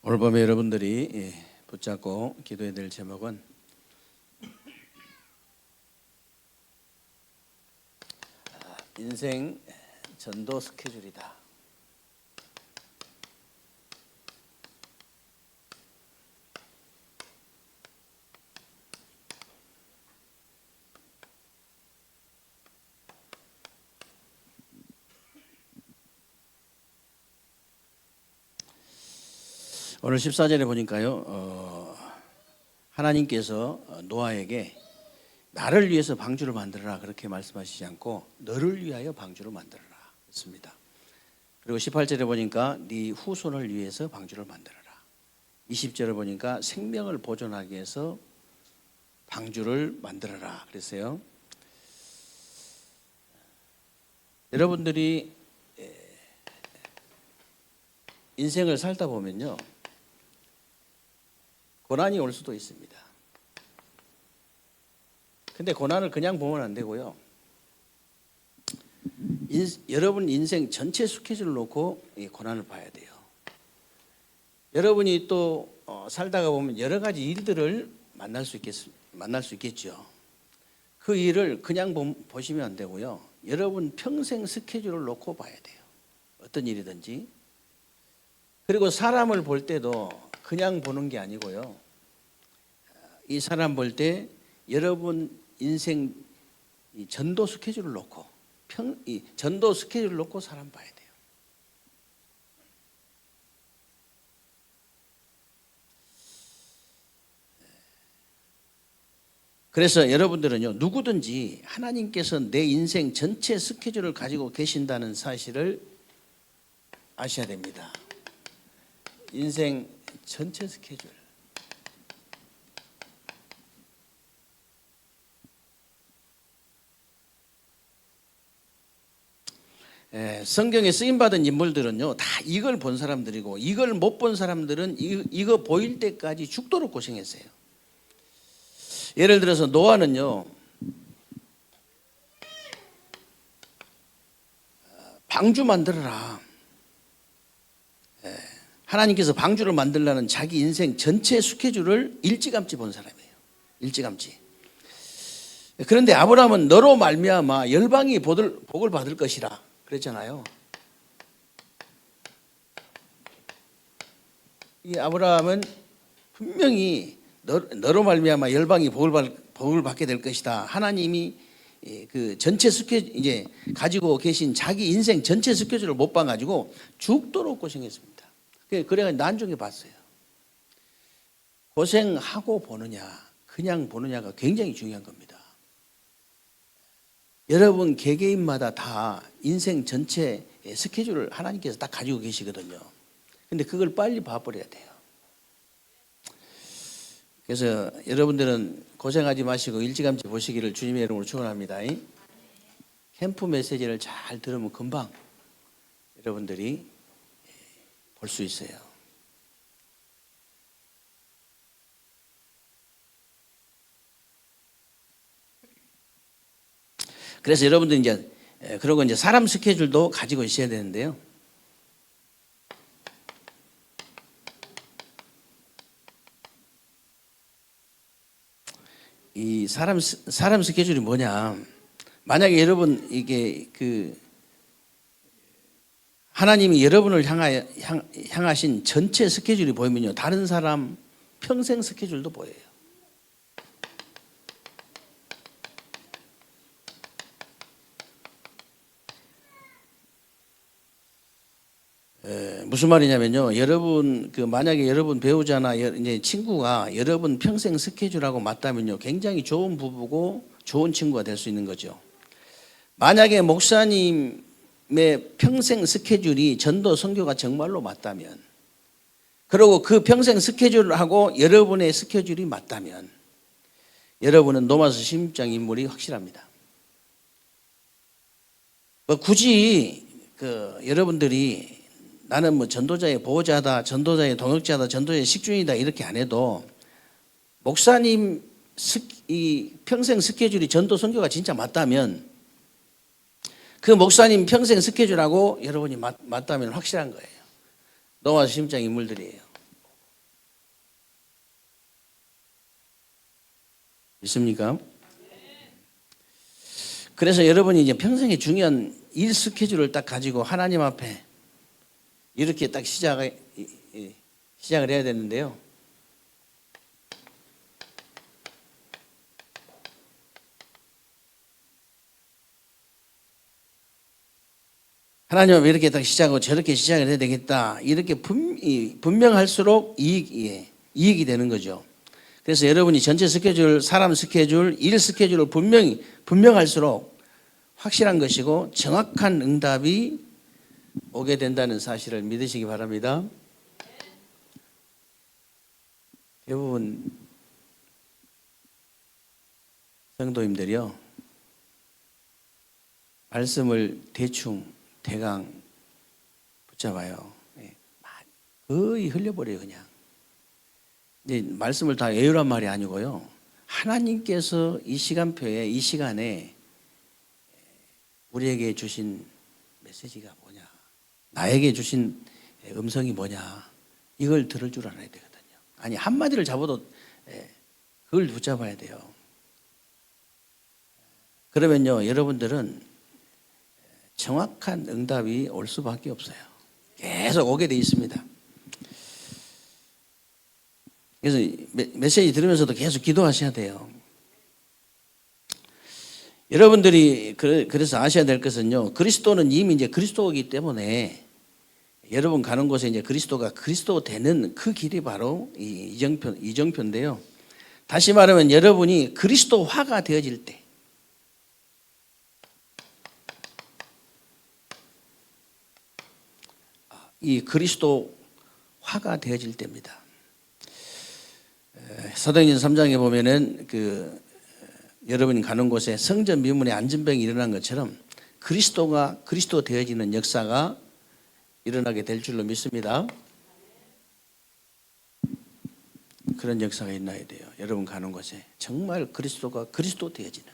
오늘 밤에 여러분들이 붙잡고 기도해야 될 제목은 인생 전도 스케줄이다. 오늘 14절에 보니까요, 하나님께서 노아에게 나를 위해서 방주를 만들어라 그렇게 말씀하시지 않고 너를 위하여 방주를 만들어라 했습니다. 그리고 18절에 보니까 네 후손을 위해서 방주를 만들어라. 20절에 보니까 생명을 보존하기 위해서 방주를 만들어라 그랬어요. 여러분들이 인생을 살다 보면요, 고난이 올 수도 있습니다. 근데 고난을 그냥 보면 안 되고요. 여러분 인생 전체 스케줄을 놓고 이 고난을 봐야 돼요. 여러분이 또 살다가 보면 여러 가지 일들을 만날 수 있겠죠. 그 일을 그냥 보시면 안 되고요. 여러분 평생 스케줄을 놓고 봐야 돼요. 어떤 일이든지. 그리고 사람을 볼 때도 그냥 보는 게 아니고요. 이 사람 볼 때 여러분 인생 전도 스케줄을 놓고 전도 스케줄을 놓고 사람 봐야 돼요. 그래서 여러분들은요, 누구든지 하나님께서 내 인생 전체 스케줄을 가지고 계신다는 사실을 아셔야 됩니다. 인생 전체 스케줄. 성경에 쓰임받은 인물들은요, 다 이걸 본 사람들이고, 이걸 못 본 사람들은 이거 보일 때까지 죽도록 고생했어요. 예를 들어서 노아는요, 방주 만들어라. 하나님께서 방주를 만들라는 자기 인생 전체 스케줄을 일찌감치 본 사람이에요. 일찌감치. 그런데 아브라함은 너로 말미암아 열방이 복을 받을 것이라 그랬잖아요. 이 아브라함은 분명히 너로 말미암아 열방이 복을 받게 될 것이다. 하나님이 그 전체 스케줄 이제 가지고 계신 자기 인생 전체 스케줄을 못 봐가지고 죽도록 고생했습니다. 그래가 난중에 봤어요. 고생하고 보느냐, 그냥 보느냐가 굉장히 중요한 겁니다. 여러분 개개인마다 다 인생 전체 스케줄을 하나님께서 딱 가지고 계시거든요. 근데 그걸 빨리 봐버려야 돼요. 그래서 여러분들은 고생하지 마시고 일찌감치 보시기를 주님의 이름으로 축원합니다. 캠프 메시지를 잘 들으면 금방 여러분들이 볼 수 있어요. 그래서 여러분들 그러고 이제 사람 스케줄도 가지고 있어야 되는데요. 이 사람 스케줄이 뭐냐? 만약에 여러분 이게 하나님이 여러분을 향하신 전체 스케줄이 보이면요, 다른 사람 평생 스케줄도 보여요. 무슨 말이냐면요, 여러분 만약에 여러분 배우자나 이제 친구가 여러분 평생 스케줄하고 맞다면요, 굉장히 좋은 부부고 좋은 친구가 될 수 있는 거죠. 만약에 목사님의 평생 스케줄이 전도 선교가 정말로 맞다면, 그리고 그 평생 스케줄하고 여러분의 스케줄이 맞다면, 여러분은 로마서 16장 인물이 확실합니다. 굳이 여러분들이 나는 전도자의 보호자다, 전도자의 동역자다, 전도자의 식주인이다 이렇게 안 해도 목사님 이 평생 스케줄이 전도 선교가 진짜 맞다면 그 목사님 평생 스케줄하고 여러분이 맞다면 확실한 거예요. 노아 16장 인물들이에요. 믿습니까? 그래서 여러분이 이제 평생의 중요한 일 스케줄을 딱 가지고 하나님 앞에 이렇게 딱 시작을 해야 되는데요. 하나님 앞에 이렇게 딱 시작하고 저렇게 시작을 해야 되겠다. 이렇게 분명할수록 이익이 되는 거죠. 그래서 여러분이 전체 스케줄, 사람 스케줄, 일 스케줄을 분명할수록 확실한 것이고 정확한 응답이 오게 된다는 사실을 믿으시기 바랍니다. 대부분 성도님들이요, 말씀을 대강 붙잡아요. 거의 흘려버려요, 그냥. 이제 말씀을 다 외우란 말이 아니고요. 하나님께서 이 시간표에, 이 시간에 우리에게 주신 메시지가 뭐냐, 나에게 주신 음성이 뭐냐, 이걸 들을 줄 알아야 되거든요. 아니, 한마디를 잡아도 그걸 붙잡아야 돼요. 그러면요, 여러분들은 정확한 응답이 올 수밖에 없어요. 계속 오게 돼 있습니다. 그래서 메시지 들으면서도 계속 기도하셔야 돼요. 여러분들이 그래서 아셔야 될 것은요, 그리스도는 이미 이제 그리스도이기 때문에 여러분 가는 곳에 이제 그리스도가 그리스도 되는 그 길이 바로 이 이정표인데요. 다시 말하면 여러분이 그리스도화가 되어질 때, 이 그리스도화가 되어질 때입니다. 사도행전 3장에 보면은 여러분이 가는 곳에 성전 미문에 안전병이 일어난 것처럼 그리스도가 그리스도 되어지는 역사가 일어나게 될 줄로 믿습니다. 그런 역사가 일어나야 돼요. 여러분 가는 곳에 정말 그리스도가 그리스도 되어지는.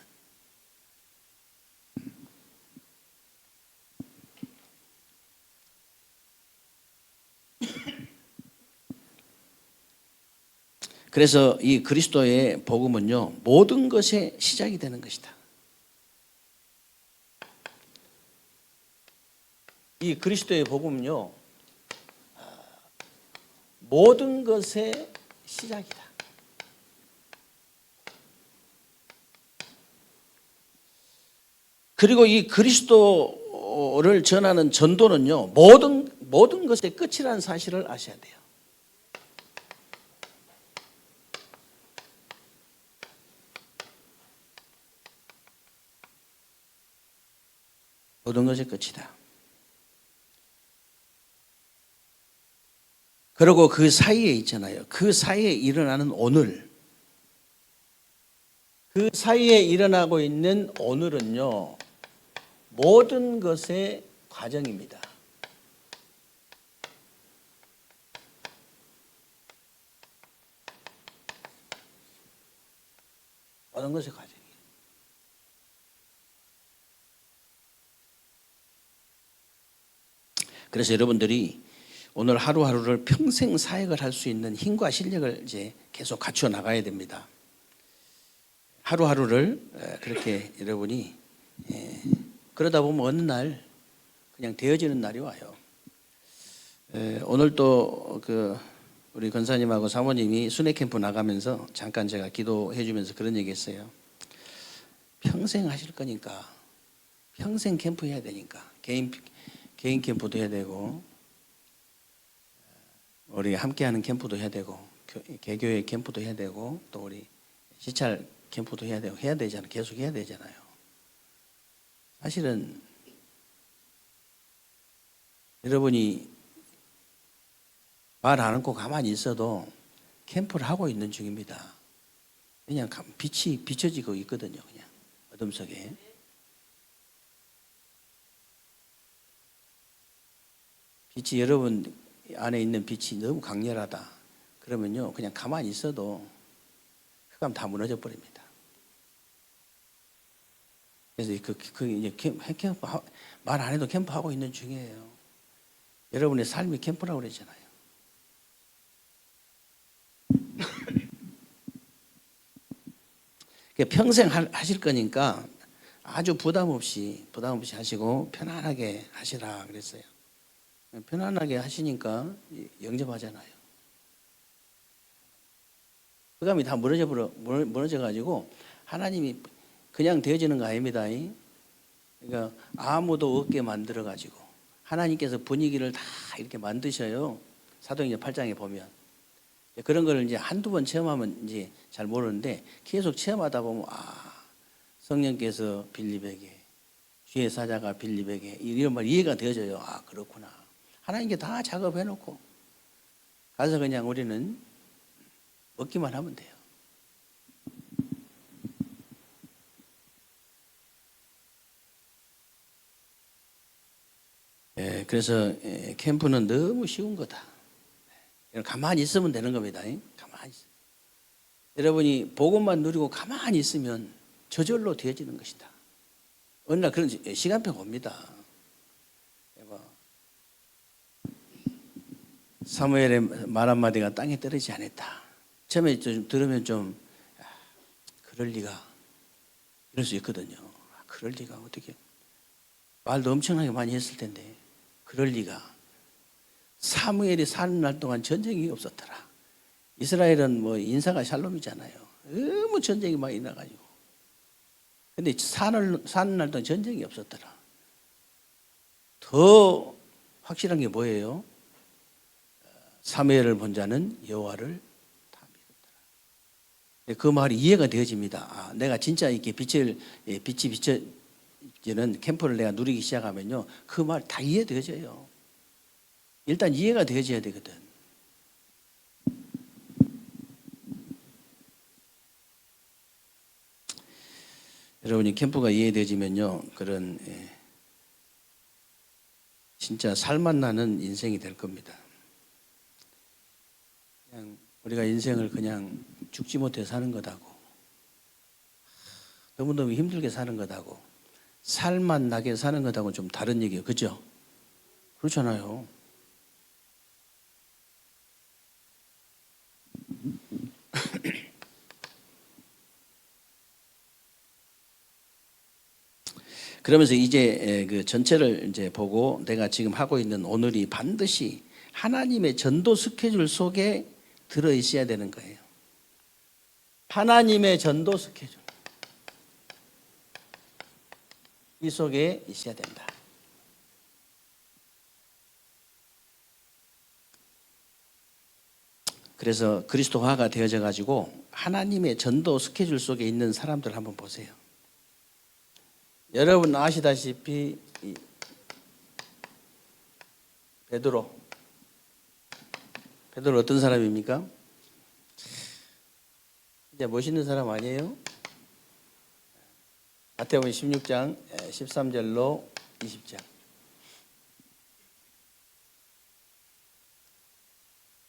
그래서 이 그리스도의 복음은요, 모든 것의 시작이 되는 것이다. 이 그리스도의 복음은요, 모든 것의 시작이다. 그리고 이 그리스도를 전하는 전도는요, 모든 것의 끝이라는 사실을 아셔야 돼요. 모든 것의 끝이다. 그리고 그 사이에 있잖아요. 그 사이에 일어나는 오늘. 그 사이에 일어나고 있는 오늘은요, 모든 것의 과정입니다. 모든 것의 과정이에요. 그래서 여러분들이 오늘 하루하루를 평생 사역을 할 수 있는 힘과 실력을 이제 계속 갖춰 나가야 됩니다. 하루하루를 그렇게 여러분이 그러다 보면 어느 날 그냥 되어지는 날이 와요. 오늘 또 우리 권사님하고 사모님이 순회 캠프 나가면서 잠깐 제가 기도해 주면서 그런 얘기했어요. 평생 하실 거니까 평생 캠프 해야 되니까 개인 캠프도 해야 되고 우리 함께하는 캠프도 해야 되고 개교회 캠프도 해야 되고 또 우리 시찰 캠프도 해야 되고 해야 되잖아요. 계속 해야 되잖아요. 사실은 여러분이 말 안 하고 가만히 있어도 캠프를 하고 있는 중입니다. 그냥 빛이 비춰지고 있거든요. 그냥 어둠 속에. 빛이 여러분 안에 있는 빛이 너무 강렬하다. 그러면요, 그냥 가만히 있어도 흑암 다 무너져 버립니다. 그래서 이제 캠프 말 안 해도 캠프 하고 있는 중이에요. 여러분의 삶이 캠프라고 그랬잖아요. 평생 하실 거니까 아주 부담 없이 하시고 편안하게 하시라 그랬어요. 편안하게 하시니까 영접하잖아요. 그감이 다 무너져 가지고 하나님이 그냥 되어지는 거 아닙니다. 그러니까 아무도 없게 만들어 가지고 하나님께서 분위기를 다 이렇게 만드셔요. 사도행전 8장에 보면 그런 걸 이제 한두 번 체험하면 이제 잘 모르는데 계속 체험하다 보면 성령께서 빌립에게 주의 사자가 빌립에게 이런 말 이해가 되어져요. 그렇구나. 하나님께 다 작업해 놓고 가서 그냥 우리는 먹기만 하면 돼요. 그래서 캠프는 너무 쉬운 거다. 가만히 있으면 되는 겁니다. 가만히 있어. 여러분이 복음만 누리고 가만히 있으면 저절로 되어지는 것이다. 어느 날 그런 시간표가 옵니다. 사무엘의 말 한마디가 땅에 떨어지지 않았다. 처음에 좀 들으면 좀 그럴 리가 이럴 수 있거든요. 그럴 리가 어떻게 말도 엄청나게 많이 했을 텐데 그럴 리가. 사무엘이 사는 날 동안 전쟁이 없었더라. 이스라엘은 뭐 인사가 샬롬이잖아요. 너무 전쟁이 막 일어나가지고. 근데 사는 날 동안 전쟁이 없었더라. 더 확실한 게 뭐예요? 사무엘을 본 자는 여호와를 다 믿었더라. 그 말이 이해가 되어집니다. 내가 진짜 이렇게 빛이 비춰지는 캠프를 내가 누리기 시작하면요, 그 말 다 이해되어져요. 일단 이해가 되어져야 되거든. 여러분이 캠프가 이해되어지면요, 그런 진짜 살맛 나는 인생이 될 겁니다. 그냥 우리가 인생을 그냥 죽지 못해 사는 것하고 너무너무 힘들게 사는 것하고 살맛 나게 사는 것하고는 좀 다른 얘기예요. 그죠? 그렇잖아요. 그러면서 이제 그 전체를 이제 보고 내가 지금 하고 있는 오늘이 반드시 하나님의 전도 스케줄 속에 들어 있어야 되는 거예요. 하나님의 전도 스케줄. 이 속에 있어야 된다. 그래서 그리스도화가 되어져 가지고 하나님의 전도 스케줄 속에 있는 사람들 한번 보세요. 여러분 아시다시피 베드로 어떤 사람입니까? 진짜 멋있는 사람 아니에요? 마태복음 16장 13절로 20절.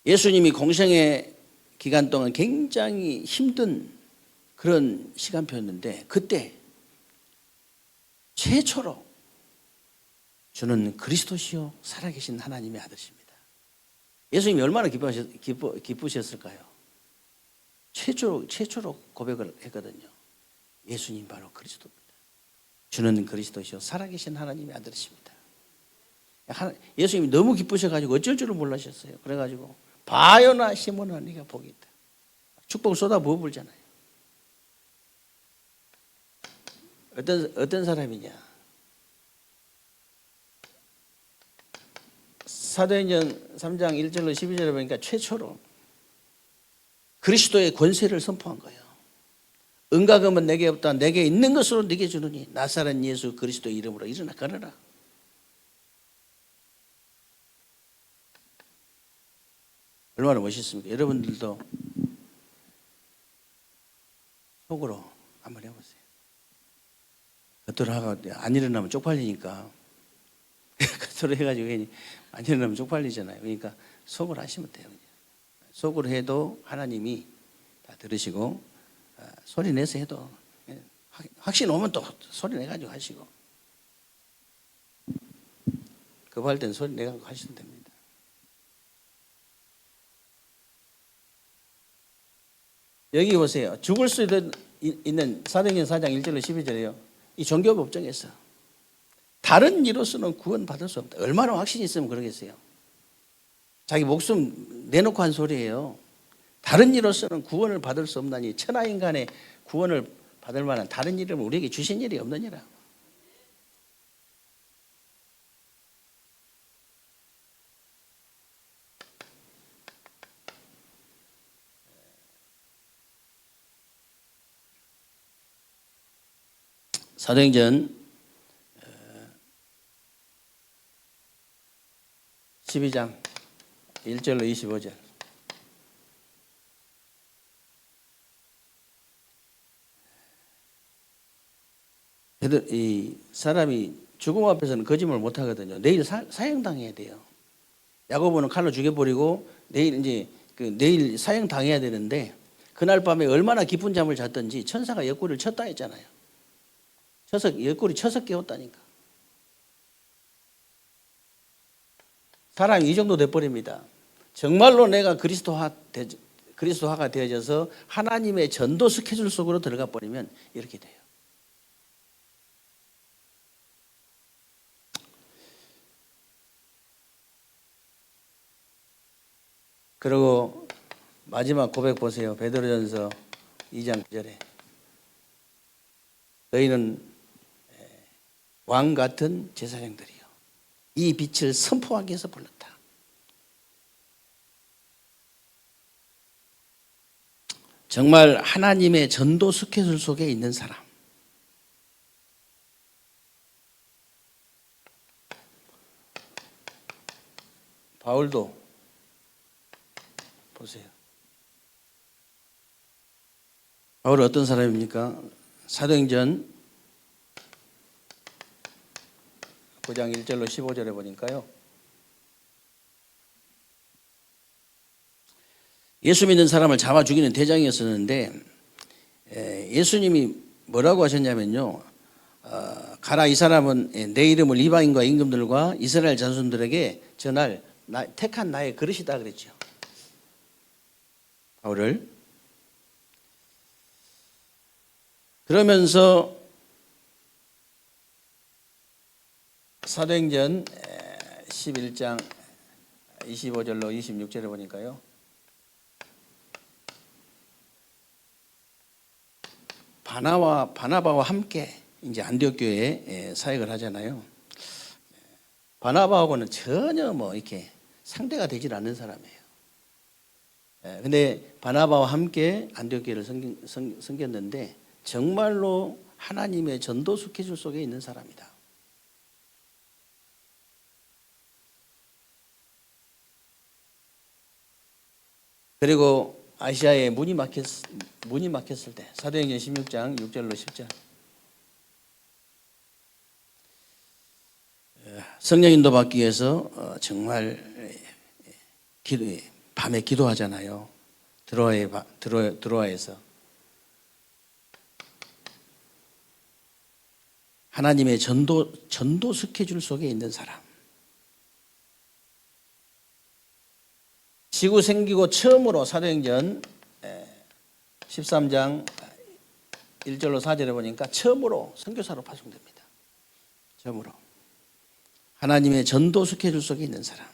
예수님이 공생의 기간 동안 굉장히 힘든 그런 시간표였는데 그때 최초로 주는 그리스도시요 살아계신 하나님의 아들입니다. 예수님이 얼마나 기쁘셨을까요? 최초로 고백을 했거든요. 예수님 바로 그리스도입니다. 주는 그리스도시요 살아계신 하나님의 아들이십니다. 예수님이 너무 기쁘셔가지고 어쩔 줄을 몰라셨어요. 그래가지고 바요나 시몬아 네가 복이 있다. 축복을 쏟아 부어불잖아요. 어떤 사람이냐? 사도행전 3장 1절로 12절에 보니까 최초로 그리스도의 권세를 선포한 거예요. 은과 금은 내게 없다. 내게 있는 것으로 네게 주느니 나사렛 예수 그리스도의 이름으로 일어나 걸어라. 얼마나 멋있습니까? 여러분들도 속으로 한번 해보세요. 겉으로 하고 안 일어나면 쪽팔리니까 겉으로 해가지고 괜히 안 일어나면 쪽팔리잖아요. 그러니까 속으로 하시면 돼요. 속으로 해도 하나님이 다 들으시고 소리 내서 해도 확신 오면 또 소리 내가지고 하시고 급할 땐 소리 내가지고 하시면 됩니다. 여기 보세요. 죽을 수 있는 있는 사도행전 4장 1절로 12절에요. 이 종교 법정에서 다른 이로서는 구원받을 수 없다. 얼마나 확신이 있으면 그러겠어요. 자기 목숨 내놓고 한 소리예요. 다른 이로서는 구원을 받을 수 없나니 천하 인간의 구원을 받을 만한 다른 이름을 우리에게 주신 일이 없느니라. 사도행전 12장 1절로 25절. 이 사람이 죽음 앞에서는 거짓말 못 하거든요. 내일 사형당해야 돼요. 야고보는 칼로 죽여버리고 내일 사형당해야 되는데 그날 밤에 얼마나 깊은 잠을 잤던지 천사가 옆구리를 쳤다 했잖아요. 옆구리 쳐서 깨웠다니까. 사람이 이 정도 돼버립니다. 정말로 내가 그리스도화가 되어져서 하나님의 전도 스케줄 속으로 들어가 버리면 이렇게 돼요. 그리고 마지막 고백 보세요. 베드로전서 2장 9절에 너희는 왕 같은 제사장들이요 이 빛을 선포하기 위해서 불렀다. 정말 하나님의 전도 스케줄 속에 있는 사람. 바울도 보세요. 바울은 어떤 사람입니까? 사도행전 9장 1절로 15절에 보니까요. 예수 믿는 사람을 잡아 죽이는 대장이었었는데 예수님이 뭐라고 하셨냐면요. 가라 이 사람은 내 이름을 이방인과 임금들과 이스라엘 자손들에게 전할 택한 나의 그릇이다 그랬죠. 바울을. 그러면서 사도행전 11장 25절로 26절에 보니까요. 바나바와 함께 이제 안디옥 교회에 사역을 하잖아요. 바나바하고는 전혀 이렇게 상대가 되질 않는 사람이에요. 근데 바나바와 함께 안디옥 교회를 섬겼는데 정말로 하나님의 전도 스케줄 속에 있는 사람이다. 그리고 아시아에 문이 막혔을 때 사도행전 16장 6절로 10절 성령 인도 받기 위해서 정말 밤에 기도하잖아요. 드로아에서 하나님의 전도 스케줄 속에 있는 사람. 지구 생기고 처음으로 사도행전 13장 1절로 4절에 보니까 처음으로 선교사로 파송됩니다. 처음으로. 하나님의 전도 스케줄 속에 있는 사람.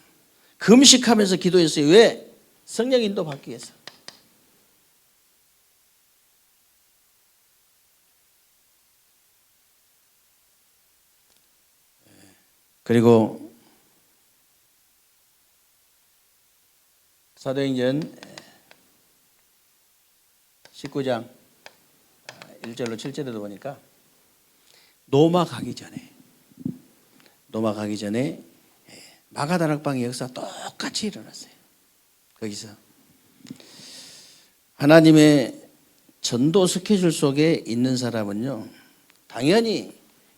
금식하면서 기도했어요. 왜? 성령 인도 받기 위해서. 그리고 사도행전 19장 1절로 7절에도 보니까 노마 가기 전에 마가다락방의 역사 똑같이 일어났어요. 거기서 하나님의 전도 스케줄 속에 있는 사람은요, 당연히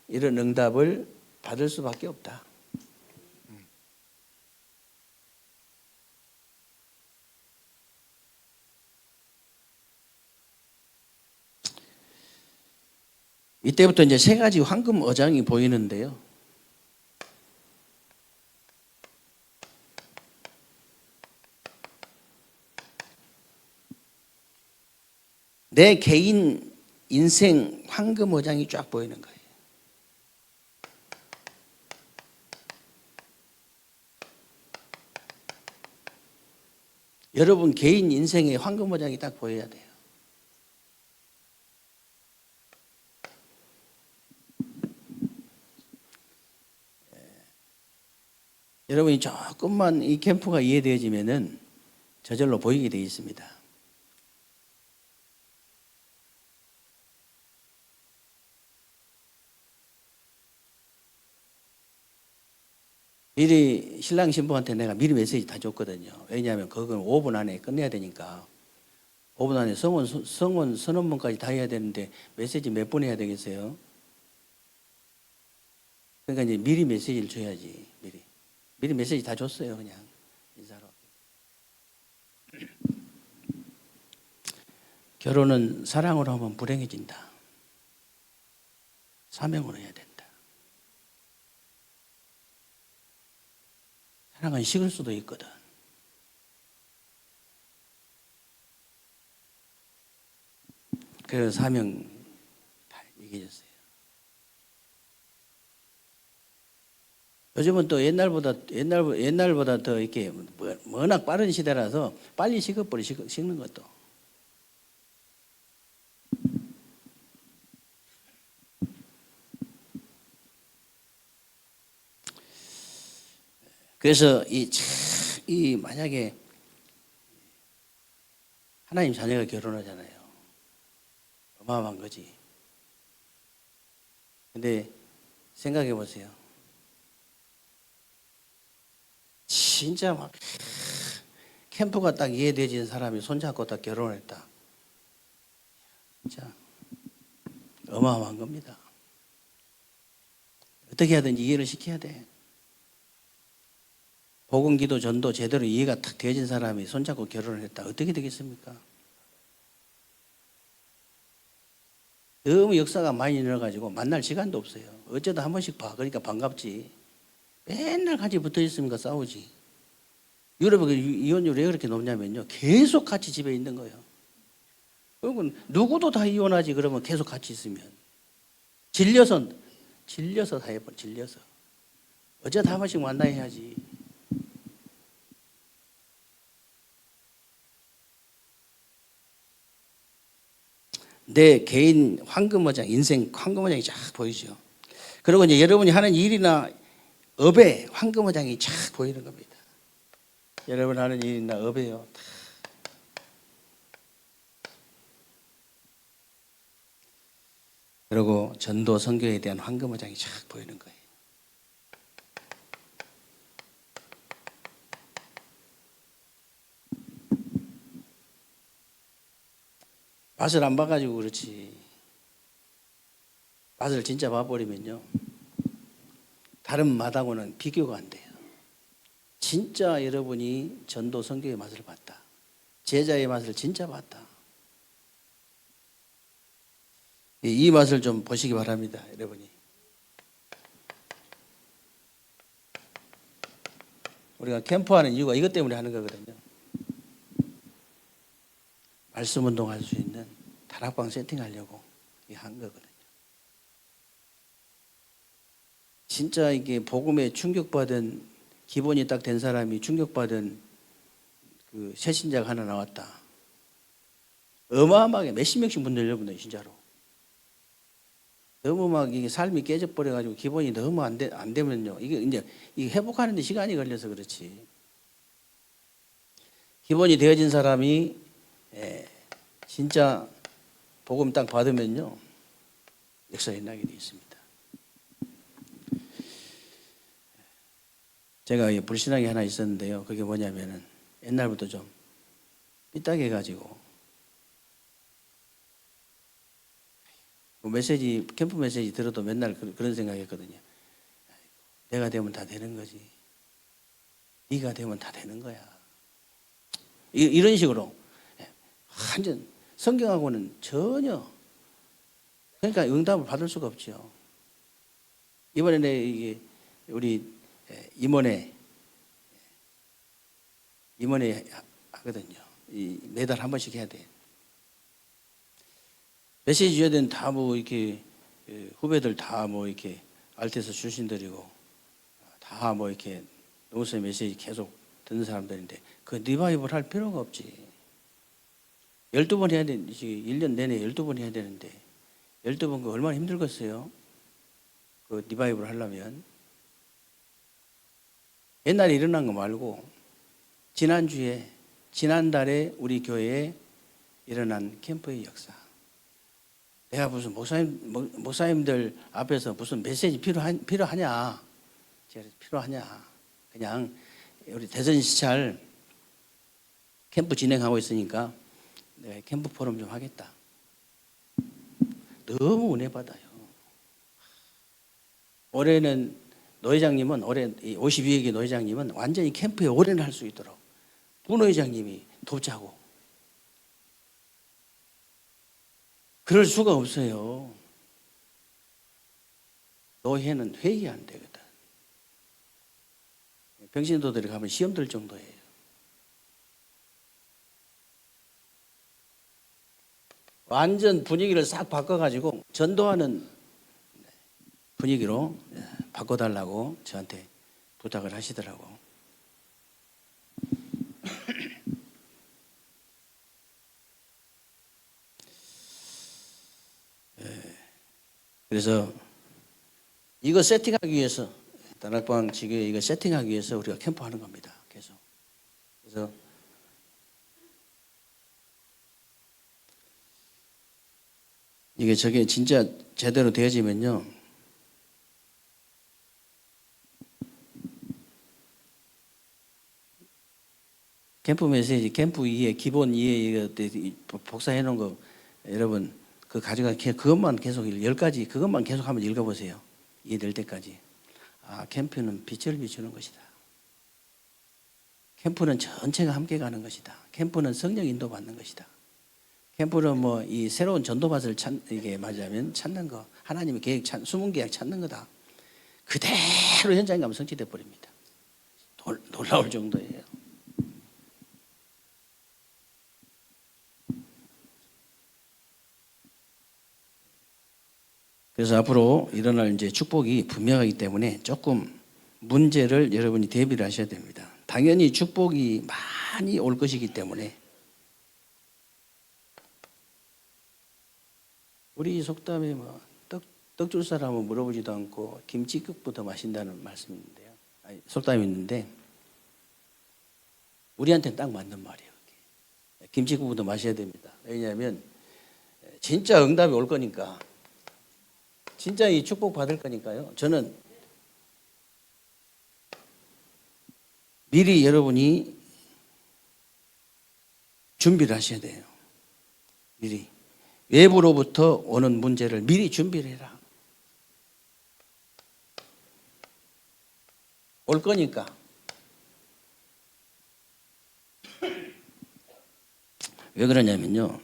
이런 응답을 받을 수밖에 없다. 이때부터 이제 세 가지 황금 어장이 보이는데요. 내 개인 인생 황금어장이 쫙 보이는 거예요. 여러분 개인 인생의 황금어장이 딱 보여야 돼요. 여러분이 조금만 이 캠프가 이해되어지면은 저절로 보이게 되어 있습니다. 미리 신랑 신부한테 내가 미리 메시지 다 줬거든요. 왜냐하면 그건 5분 안에 끝내야 되니까. 5분 안에 성원 선언문까지 다 해야 되는데 메시지 몇 분 해야 되겠어요? 그러니까 이제 미리 메시지를 줘야지. 미리 메시지 다 줬어요. 그냥 인사로. 결혼은 사랑으로 하면 불행해진다. 사명으로 해야 된다. 사랑은 식을 수도 있거든. 그래서 사명 다 얘기해줬어요. 요즘은 또 옛날보다 더 이렇게 워낙 빠른 시대라서 빨리 식는 것도. 그래서 이 만약에 하나님 자녀가 결혼하잖아요. 어마어마한 거지. 근데 생각해 보세요. 진짜 막 캠프가 딱 이해되진 사람이 손잡고 딱 결혼했다. 진짜 어마어마한 겁니다. 어떻게 하든지 이해를 시켜야 돼. 복음, 기도, 전도 제대로 이해가 탁 되어진 사람이 손잡고 결혼을 했다. 어떻게 되겠습니까? 너무 역사가 많이 일어나가지고 만날 시간도 없어요. 어쩌다 한 번씩 봐. 그러니까 반갑지. 맨날 같이 붙어 있으니까 싸우지. 유럽의 이혼율이 왜 그렇게 높냐면요. 계속 같이 집에 있는 거예요. 그러면 누구도 다 이혼하지. 그러면 계속 같이 있으면. 질려서 다 해버려. 질려서. 어쩌다 한 번씩 만나야 해야지. 내 개인 황금어장, 인생 황금어장이 쫙 보이죠. 그리고 이제 여러분이 하는 일이나 업에 황금어장이 쫙 보이는 겁니다. 여러분 하는 일이나 업에요. 그리고 전도 선교에 대한 황금어장이 쫙 보이는 거예요. 맛을 안 봐가지고 그렇지. 맛을 진짜 봐버리면요. 다른 맛하고는 비교가 안 돼요. 진짜 여러분이 전도 선교의 맛을 봤다. 제자의 맛을 진짜 봤다. 이 맛을 좀 보시기 바랍니다. 여러분이. 우리가 캠프하는 이유가 이것 때문에 하는 거거든요. 말씀 운동할 수 있는 다락방 세팅하려고 한 거거든요. 진짜 이게 복음에 충격받은 기본이 딱 된 사람이 충격받은 그 새신자가 하나 나왔다. 어마어마하게 몇십 명씩 문 열려보네 진짜로. 너무 막 이게 삶이 깨져버려가지고 기본이 너무 안 되면요. 이게 이제 회복하는데 시간이 걸려서 그렇지. 기본이 되어진 사람이 진짜 복음 딱 받으면요. 역사가 일어나게 되어 있습니다. 제가 불신앙이 하나 있었는데요. 그게 뭐냐면은 옛날부터 좀 삐딱해가지고 메시지, 캠프 메시지 들어도 맨날 그런 생각했거든요. 내가 되면 다 되는 거지. 네가 되면 다 되는 거야. 이런 식으로 완전 성경하고는 전혀 그러니까 응답을 받을 수가 없죠. 이번에 이게 우리 임원회 하거든요. 매달 한 번씩 해야 돼. 메시지 줘야 되는 다 뭐 이렇게 후배들 다 뭐 이렇게 알테스 출신들이고 다 뭐 이렇게 노선의 메시지 계속 듣는 사람들인데 그 리바이벌 할 필요가 없지. 12번 해야 되는데 1년 내내 12번 해야 되는데 12번 그 얼마나 힘들겠어요? 그 리바이벌 하려면. 옛날에 일어난 거 말고 지난달에 우리 교회에 일어난 캠프의 역사. 내가 무슨 목사님들 앞에서 무슨 메시지 필요하냐? 필요하냐? 그냥 우리 대전시찰 캠프 진행하고 있으니까 내가 캠프 포럼 좀 하겠다. 너무 은혜 받아요. 올해는 노회장님은 올해 52회기 노회장님은 완전히 캠프에 올인할 수 있도록 부노회장님이 돕자고. 그럴 수가 없어요. 노회는 회의 안 되거든. 병신도들이 가면 시험 들 정도예요. 완전 분위기를 싹 바꿔가지고 전도하는 분위기로 바꿔달라고 저한테 부탁을 하시더라고. 그래서 이거 세팅하기 위해서 다락방 지교에 이거 세팅하기 위해서 우리가 캠프하는 겁니다. 계속. 그래서 이게 저게 진짜 제대로 되어지면요. 캠프 메시지, 캠프 이해, 기본 이해 복사해 놓은 거 여러분 그 가져가 그것만 계속 10가지 그것만 계속 한번 읽어보세요. 이해될 때까지. 아, 캠프는 빛을 비추는 것이다. 캠프는 전체가 함께 가는 것이다. 캠프는 성령 인도 받는 것이다. 캠프는 뭐 이 새로운 전도밭을 이게 맞으면 찾는 거, 하나님의 계획 숨은 계획 찾는 거다. 그대로 현장에 가면 성취돼 버립니다. 놀라울 정도예요. 그래서 앞으로 일어날 이제 축복이 분명하기 때문에 조금 문제를 여러분이 대비를 하셔야 됩니다. 당연히 축복이 많이 올 것이기 때문에 우리 속담에 뭐 떡 줄 사람은 물어보지도 않고 김치국부터 마신다는 말씀인데요. 속담이 있는데 우리한테는 딱 맞는 말이에요. 김치국부터 마셔야 됩니다. 왜냐하면 진짜 응답이 올 거니까. 진짜 이 축복 받을 거니까요. 저는 미리 여러분이 준비를 하셔야 돼요. 미리. 외부로부터 오는 문제를 미리 준비를 해라. 올 거니까. 왜 그러냐면요.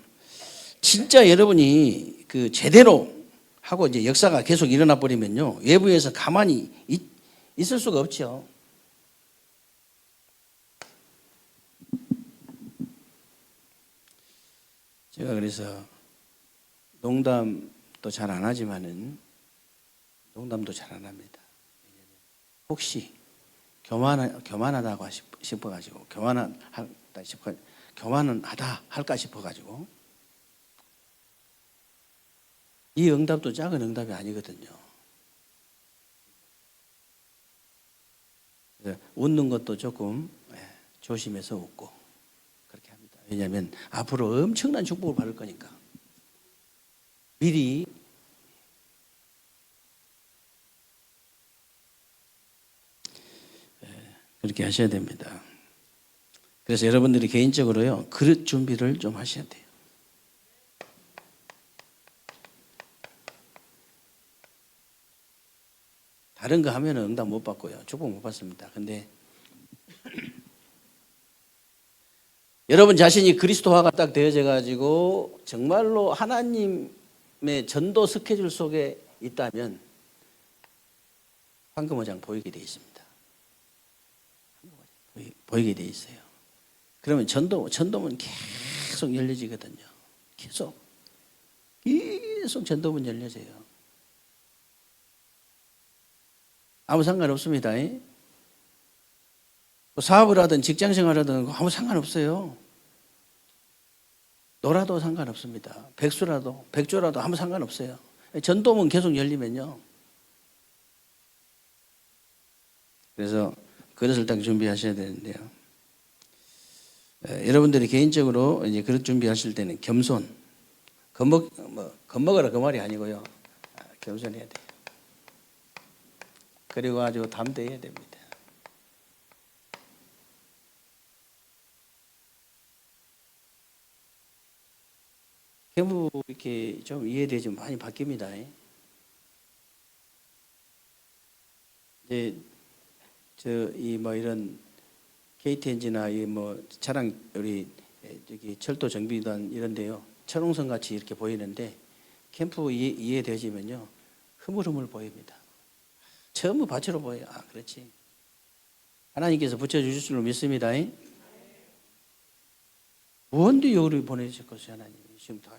진짜 여러분이 그 제대로 하고 이제 역사가 계속 일어나 버리면요. 외부에서 가만히 있을 수가 없죠. 제가 그래서 농담도 잘 안 하지만은 농담도 잘 안 합니다. 왜냐면 혹시 교만하다고 싶어가지고 교만하다 할까 싶어가지고 이 응답도 작은 응답이 아니거든요. 웃는 것도 조금 조심해서 웃고 그렇게 합니다. 왜냐하면 앞으로 엄청난 축복을 받을 거니까 미리 그렇게 하셔야 됩니다. 그래서 여러분들이 개인적으로요 그릇 준비를 좀 하셔야 돼요. 다른 거 하면 응답 못 받고요. 축복 못 받습니다. 근데 여러분 자신이 그리스도화가 딱 되어져 가지고 정말로 하나님의 전도 스케줄 속에 있다면 황금어장 보이게 돼 있습니다. 보이게 돼 있어요. 그러면 전도문 계속 열려지거든요. 계속 전도문 열려져요. 아무 상관없습니다. 사업을 하든 직장생활 하든 아무 상관없어요. 놀아도 상관없습니다. 백수라도 아무 상관없어요. 전도문 계속 열리면요. 그래서 그릇을 딱 준비하셔야 되는데요. 여러분들이 개인적으로 이제 그릇 준비하실 때는 겸손, 겁먹어라 그 말이 아니고요. 겸손해야 돼요. 그리고 아주 담대해야 됩니다. 캠프 이렇게 좀 이해되지 많이 바뀝니다. 이제 이 뭐 이런 KTNG나 이 뭐 차량 우리 저기 철도 정비단 이런데요. 철옹성 같이 이렇게 보이는데 캠프 이해되시면요. 흐물흐물 보입니다. 전부 밭으로 보여요. 아, 그렇지. 하나님께서 붙여주실 줄로 믿습니다. 무언데 여기를 보내주셨겠어요, 하나님이. 지금 다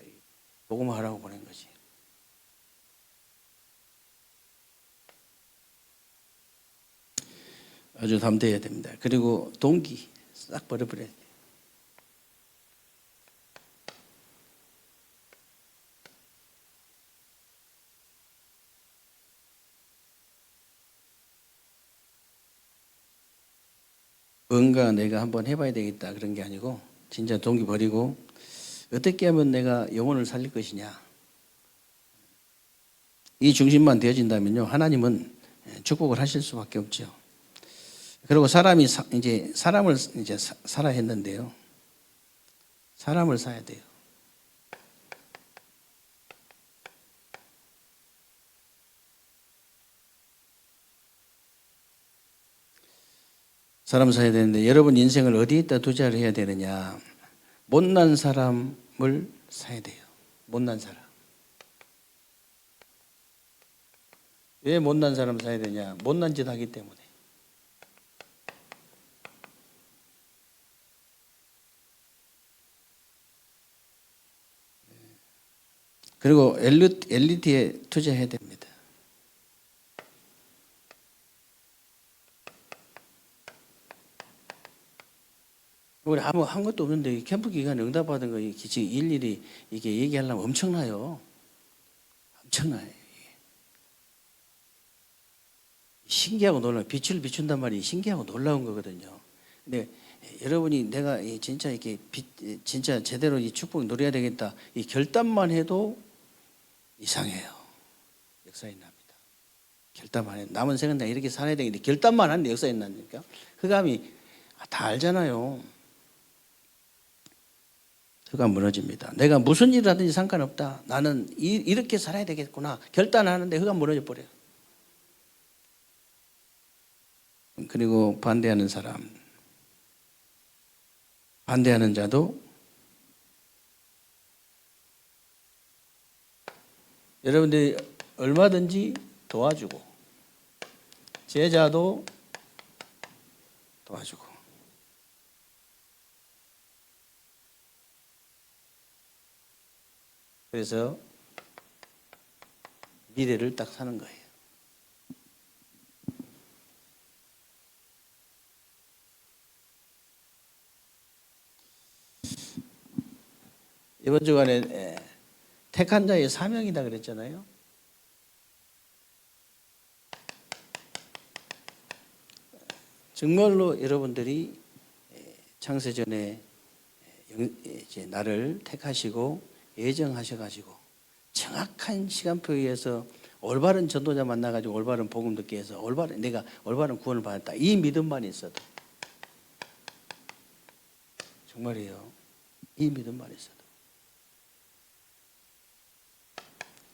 복음하라고 보낸 거지. 아주 담대해야 됩니다. 그리고 동기 싹 버려버려야 돼요. 뭔가 내가 한번 해봐야 되겠다 그런 게 아니고 진짜 동기 버리고 어떻게 하면 내가 영혼을 살릴 것이냐 이 중심만 되어진다면요 하나님은 축복을 하실 수밖에 없죠. 그리고 사람이 이제 사람을 이제 사라 했는데요 사람을 사야 돼요. 사람 사야 되는데 여러분 인생을 어디에다 투자를 해야 되느냐? 못난 사람을 사야 돼요. 못난 사람. 왜 못난 사람 사야 되냐? 못난 짓 하기 때문에. 그리고 엘리트에 투자해야 됩니다. 우리 아무 한 것도 없는데 캠프 기간에 응답받은 거 지금 일일이 이게 얘기하려면 엄청나요. 엄청나요. 신기하고 놀라운 빛을 비춘단 말이 신기하고 놀라운 거거든요. 근데 여러분이 내가 진짜 이렇게 진짜 제대로 이 축복 누려야 되겠다 이 결단만 해도 이상해요. 역사에 납니다. 결단만 해. 남은 생은 내가 이렇게 살아야 되겠는데 결단만 하는데 역사에 나니까 흑암이 다 알잖아요. 흑암 무너집니다. 내가 무슨 일을 하든지 상관없다. 나는 이렇게 살아야 되겠구나. 결단하는데 흑암 무너져 버려요. 그리고 반대하는 사람. 반대하는 자도 여러분들이 얼마든지 도와주고 제자도 도와주고 그래서 미래를 딱 사는 거예요. 이번 주간에 택한 자의 사명이다 그랬잖아요. 정말로 여러분들이 창세전에 이제 나를 택하시고 예정하셔가지고 정확한 시간표에 의해서 올바른 전도자 만나가지고 올바른 복음 듣게 해서 내가 올바른 구원을 받았다. 이 믿음만 있어도 정말이에요. 이 믿음만 있어도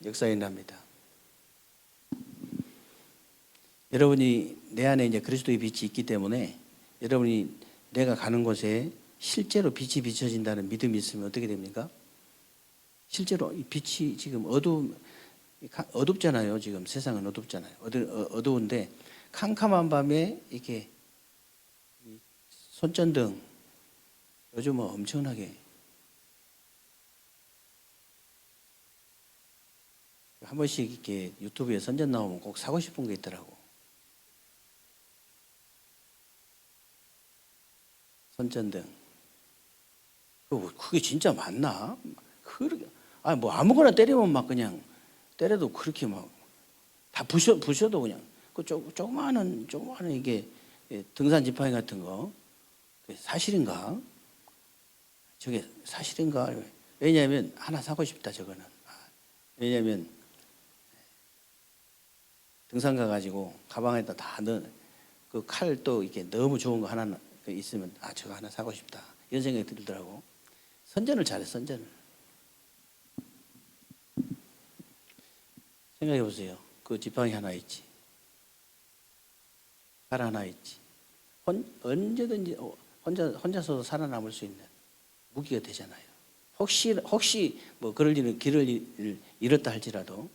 역사에 납니다. 여러분이 내 안에 이제 그리스도의 빛이 있기 때문에 여러분이 내가 가는 곳에 실제로 빛이 비춰진다는 믿음이 있으면 어떻게 됩니까? 실제로 이 빛이 지금 어둡잖아요. 지금 세상은 어둡잖아요. 어두운데 캄캄한 밤에 이렇게 손전등 요즘은 엄청나게 한 번씩 이렇게 유튜브에 선전 나오면 꼭 사고 싶은 게 있더라고. 손전등. 그게 진짜 맞나? 그렇게 뭐 아무거나 때리면 막 그냥 때려도 그렇게 막 다 부셔도 그냥 그 조그마한 이게 등산 지팡이 같은 거 사실인가? 저게 사실인가? 왜냐하면 하나 사고 싶다 저거는. 왜냐하면 등산 가가지고 가방에다 다 넣은 그 칼 또 이렇게 너무 좋은 거 하나 있으면 저거 하나 사고 싶다 이런 생각이 들더라고. 선전을 잘해 선전을. 생각해 보세요. 그 지팡이 하나 있지. 칼 하나 있지. 언제든지 혼자서도 살아남을 수 있는 무기가 되잖아요. 혹시 뭐 그럴 일은 길을 잃었다 할지라도.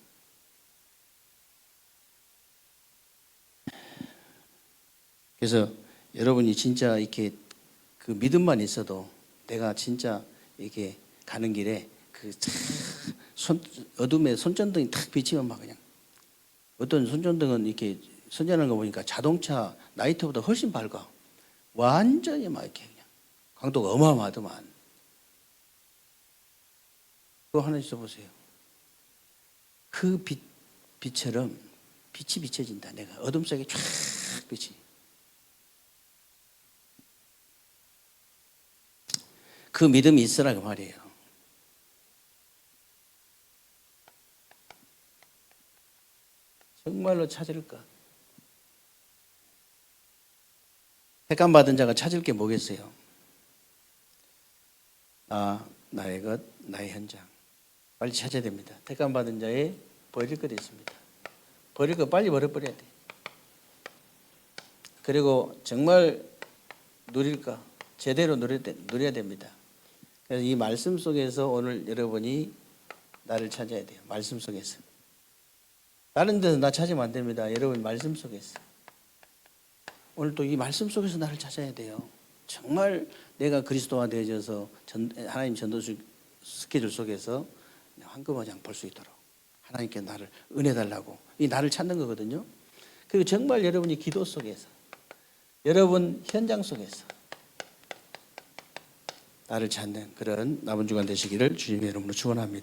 그래서 여러분이 진짜 이렇게 그 믿음만 있어도 내가 진짜 이렇게 가는 길에 그 어둠에 손전등이 탁 비치면 막 그냥 어떤 손전등은 이렇게 선전하는 거 보니까 자동차 나이트보다 훨씬 밝아. 완전히 막 이렇게 그냥 강도가 어마어마하더만. 그거 하나 있어보세요. 그 빛처럼 빛이 비춰진다. 내가 어둠 속에 쫙 빛이. 그 믿음이 있으라 그 말이에요. 정말로 찾을까? 택감 받은 자가 찾을 게 뭐겠어요? 나의 것, 나의 현장. 빨리 찾아야 됩니다. 택감 받은 자의 버릴 것이 있습니다. 버릴 거 빨리 버려버려야 돼. 그리고 정말 누릴까? 제대로 누려야 됩니다. 그래서 이 말씀 속에서 오늘 여러분이 나를 찾아야 돼요. 말씀 속에서. 다른 데서 나 찾으면 안 됩니다. 여러분 말씀 속에서. 오늘 또 이 말씀 속에서 나를 찾아야 돼요. 정말 내가 그리스도화 되어져서 하나님 전도 스케줄 속에서 황금어장 볼 수 있도록 하나님께 나를 은혜 달라고 이 나를 찾는 거거든요. 그리고 정말 여러분이 기도 속에서 여러분 현장 속에서 나를 찾는 그런 남은 주간 되시기를 주님의 이름으로 축원합니다.